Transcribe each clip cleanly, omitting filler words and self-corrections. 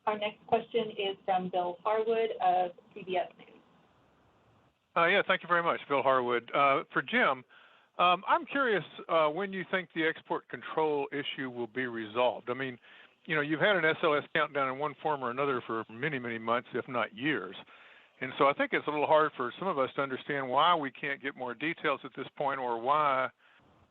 Our next question is from Bill Harwood of CBS News. Yeah, thank you very much, Bill Harwood. For Jim, I'm curious when you think the export control issue will be resolved. I mean, you've had an SLS countdown in one form or another for many, many months, if not years. And so I think it's a little hard for some of us to understand why we can't get more details at this point, or why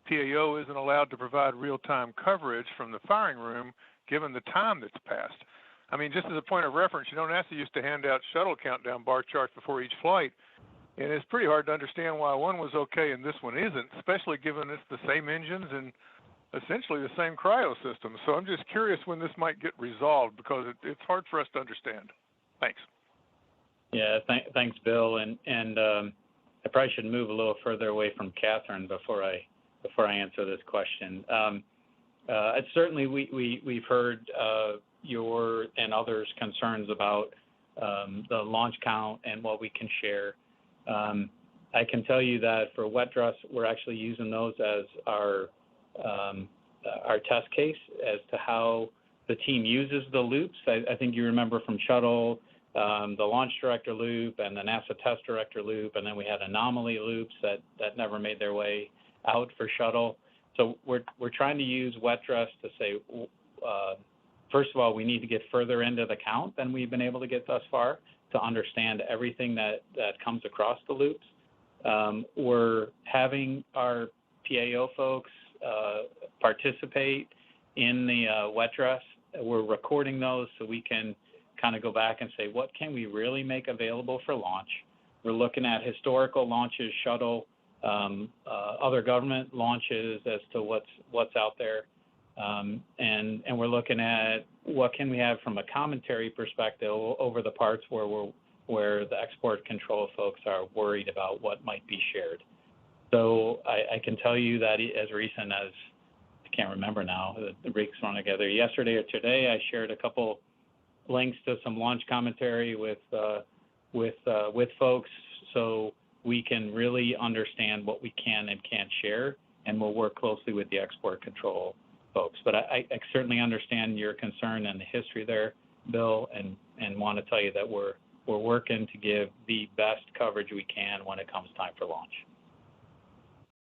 PAO isn't allowed to provide real-time coverage from the firing room given the time that's passed. I mean, just as a point of reference, NASA used to hand out shuttle countdown bar charts before each flight, and it's pretty hard to understand why one was okay and this one isn't, especially given it's the same engines and essentially the same cryo system. So I'm just curious when this might get resolved, because it's hard for us to understand. Thanks. Yeah, thanks, Bill. And I probably should move a little further away from Catherine before I answer this question. Certainly, we've heard your and others' concerns about the launch count and what we can share. I can tell you that for wet dress, we're actually using those as our test case as to how the team uses the loops. I think you remember from shuttle, the launch director loop and the NASA test director loop, and then we had anomaly loops that never made their way out for shuttle. So we're trying to use wet dress to say, first of all, we need to get further into the count than we've been able to get thus far to understand everything that comes across the loops. We're having our PAO folks participate in the wet dress. We're recording those so we can kind of go back and say, what can we really make available for launch? We're looking at historical launches, shuttle, other government launches as to what's out there. And we're looking at what can we have from a commentary perspective over the parts where the export control folks are worried about what might be shared. So I can tell you that as recent as, I can't remember now, the rigs thrown together yesterday or today, I shared a couple links to some launch commentary with folks, so we can really understand what we can and can't share, and we'll work closely with the export control folks. But I certainly understand your concern and the history there, Bill, and want to tell you that we're working to give the best coverage we can when it comes time for launch.